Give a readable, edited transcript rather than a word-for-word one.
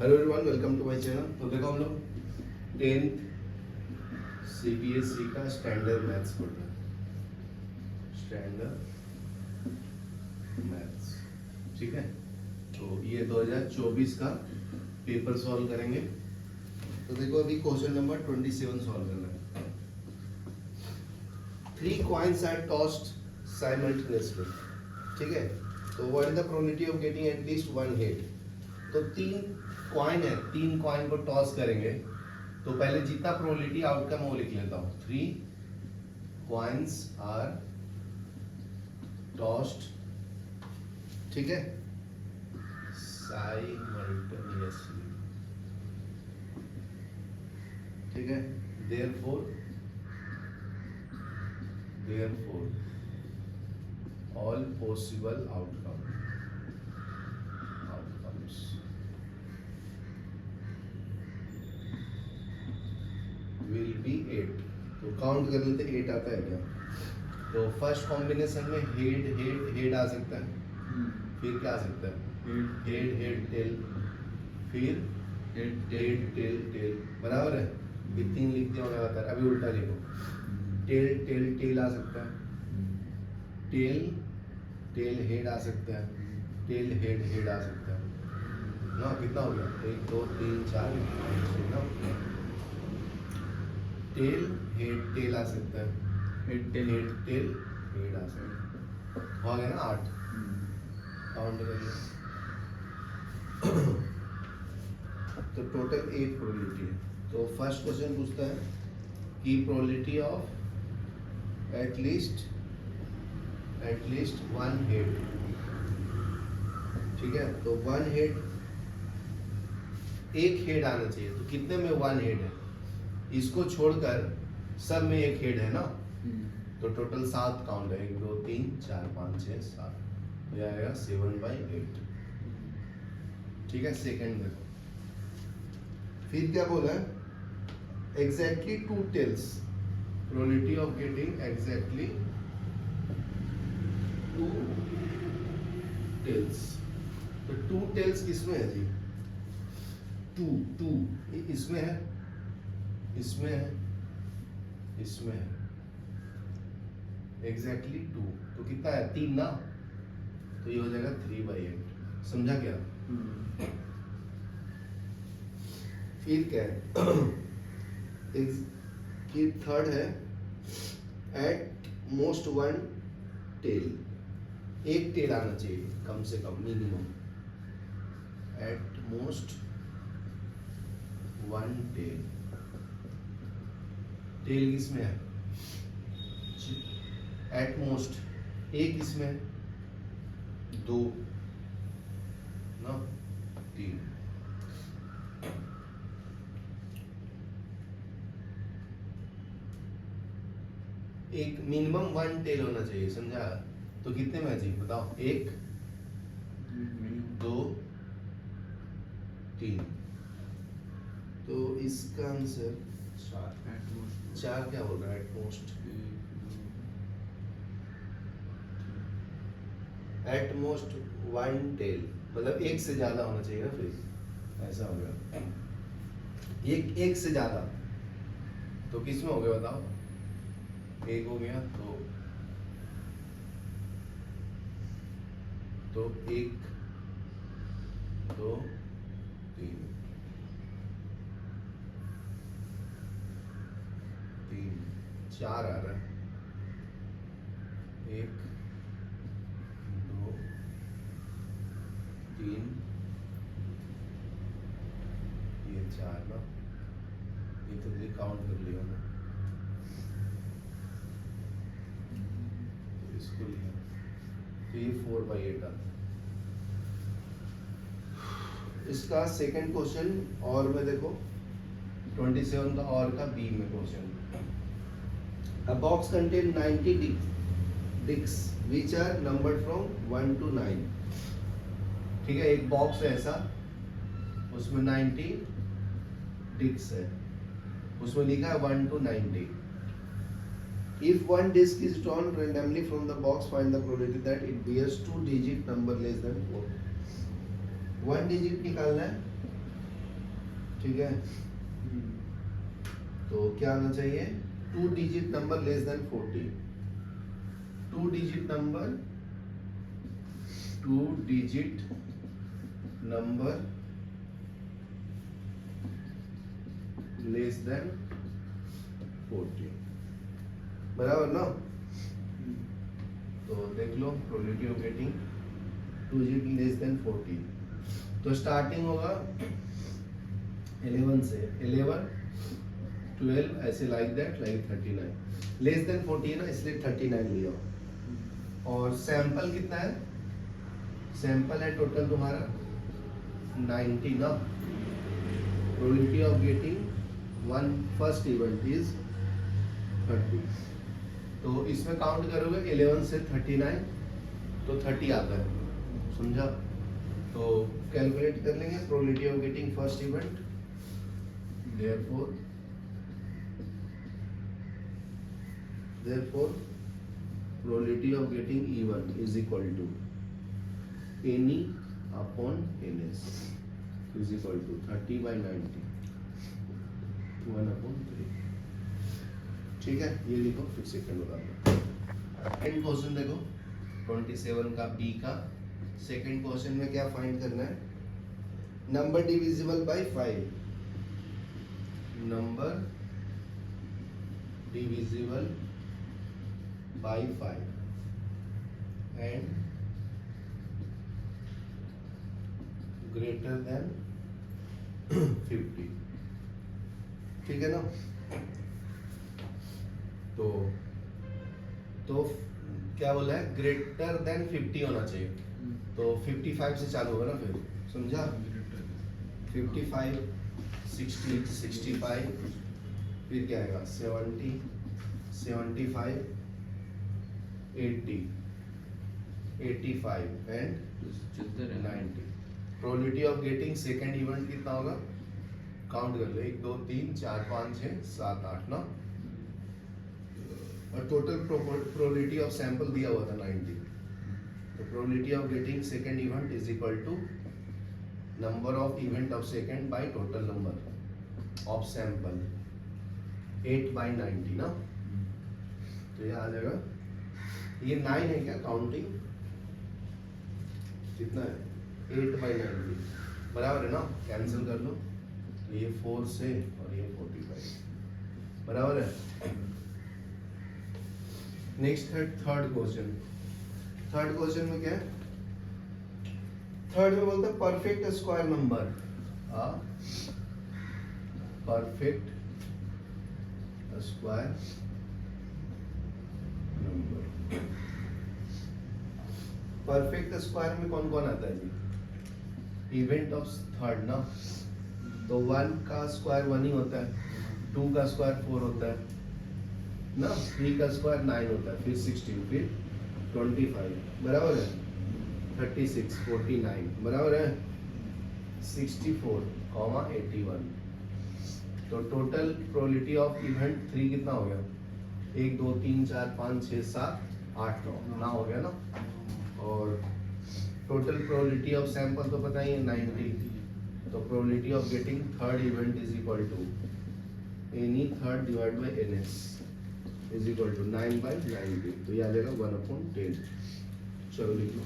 Hello everyone, welcome to my channel. तो देखो हम लोग 10th CBSE का स्टैंडर्ड मैथ्स पढ़ रहे हैं। स्टैंडर्ड मैथ्स, ठीक है। तो ये 2024 का पेपर सॉल्व करेंगे। तो देखो अभी क्वेश्चन नंबर 27 सॉल्व करना है। 3 coins are tossed simultaneously, ठीक है। तो what is the probability of getting at least one head? तो 3 कॉइन है, 3 कॉइन को टॉस करेंगे। तो पहले जितना प्रोबेबिलिटी आउटकम वो लिख लेता हूँ। 3 कॉइन्स आर टॉस्ड, ठीक है, साइमल्टेनियसली, ठीक है। Therefore all possible outcomes will be 8। तो काउंट कर लेते 8 आता है क्या। तो फर्स्ट कॉम्बिनेशन में हेड हेड हेड आ सकता है। फिर क्या आ सकता है, हेड हेड टेल, फिर हेड टेल टेल टेल, बराबर है। ये 3 लिख दिया लगातार। अभी उल्टा लिखो, टेल टेल टेल आ सकता है, टेल टेल हेड आ सकता है, टेल हेड हेड आ सकता है ना। कितना हो गया, 1 2 3 4 ना। टेल हेड टेल आ सकता है, हेड टेल हेड आ सकता है। हो गया ना 8। काउंट करिए। तो टोटल 8 प्रोबेबिलिटी है। तो फर्स्ट क्वेश्चन पूछता है कि प्रोबेबिलिटी ऑफ एटलीस्ट 1 हेड, ठीक है। तो 1 हेड, एक हेड आना चाहिए। तो कितने में 1 हेड है, इसको छोड़कर सब में एक हेड है ना। तो टोटल 7 काउंट है, 1 2 3 4 5 6 7। ये आएगा 7/8, ठीक है। सेकंड देखो, फिर क्या बोला है, exactly 2 tails, probability of getting exactly 2 tails. तो 2 टेल्स किसमें है जी, 2 इसमें है, इसमें है, इसमें है, एग्जैक्टली 2। तो कितना है, 3 ना। तो ये हो जाएगा 3/8। समझा क्या। फिर क्या है, फिर थर्ड है एट मोस्ट 1 टेल, एक टेल आना चाहिए कम से कम, minimum. At most 1 tail, tail किसमें है, एट मोस्ट एक इसमें, 2 ना 3। एक मिनिमम 1 टेल होना चाहिए, समझा। तो कितने में है जी बताओ, 1 2 3। तो इसका आंसर 4 क्या बोल रहा है, एट मोस्ट 1 टेल, मतलब एक से ज्यादा होना चाहिए ना। फिर ऐसा हो गया, एक से ज्यादा। तो किस में हो गया बताओ, एक हो गया। तो 1 2 3 4 आ रहा है, 1 2 3, ये 4 ना। ये तो काउंट कर लिया ना, तो इसको लिया। तो ये 4/8 आता है। इसका सेकंड क्वेश्चन और में देखो, 27 का और का बी में question. A box contain 90 discs which are numbered from 1 to 9, ठीक है। एक बॉक्स है ऐसा, उसमें 90 डिस्क है, उसमें लिखा है 1 to 90। If one disc is drawn randomly from the box, find the probability that it bears 2 digit number less than 4। 1 digit निकालना है, ठीक है, तो क्या आना चाहिए, 2 digit number less than 40, 2 digit number, 2 digit number less than 40, बराबर ना। तो देख लो probability of getting 2 digit less than 40, तो स्टार्टिंग होगा 11 से, 11 12 ऐसे like that, like 39, less than 40 है ना इसलिए 39 लिया। और सैंपल कितना है, सैंपल है टोटल तुम्हारा 90 ना। Probability of getting one first event is 30, तो इसमें काउंट करोगे 11 से 39 तो 30 आता है, समझा। तो कैलकुलेट कर लेंगे probability of getting first event, therefore probability of getting E1 is equal to NE upon NS is equal to 30 by 90 1/3। ठीक है, ये लिखो फिर सेकंड बता दो। सेकंड क्वेश्चन देखो 27 का बी का सेकंड क्वेश्चन में क्या फाइंड करना है, number divisible by 5, number divisible by 5 and greater than 50, ठीक है ना। तो क्या बोला है, ग्रेटर देन 50 होना चाहिए, तो 55 से चालू होगा ना, फिर समझा, 55 60 65 फिर क्या आएगा 70 75 80 85 and 90। Probability of getting second event कितना होगा, काउंट कर लो 1 2 3 4 5 6 7 8 ना, और टोटल प्रोबेबिलिटी ऑफ सैंपल दिया हुआ था 90, तो probability of getting second event is equal to number of event of second by total number of sample 8 by 90 ना। तो यह आ जाएगा, ये 9 है क्या काउंटिंग, कितना है 8 by 90, बराबर है ना, कैंसिल कर लो, ये 4 से और ये 45, बराबर है। नेक्स्ट है थर्ड क्वेश्चन, थर्ड क्वेश्चन में क्या है, थर्ड में बोलता है perfect square number, perfect square number. Perfect square में कौन कौन आता है जी, इवेंट ऑफ थर्ड ना, तो 1 का स्क्वायर 1 ही होता है, 2 का स्क्वायर 4 होता है ना, 3 का स्क्वायर 9 होता है, फिर 16 फिर 25, बराबर है 36 49, बराबर है 64 81। तो टोटल प्रोबेबिलिटी ऑफ इवेंट 3 कितना हो गया, 1 2 3 4 5 6 7 8 9 हो गया ना, और टोटल प्रोबेबिलिटी ऑफ सैंपल तो पता ही है 90, तो probability of getting third event is equal to any third divide by NS is equal to 9 by 90, तो ये आ जाएगा 1/10। चलो लिख लो।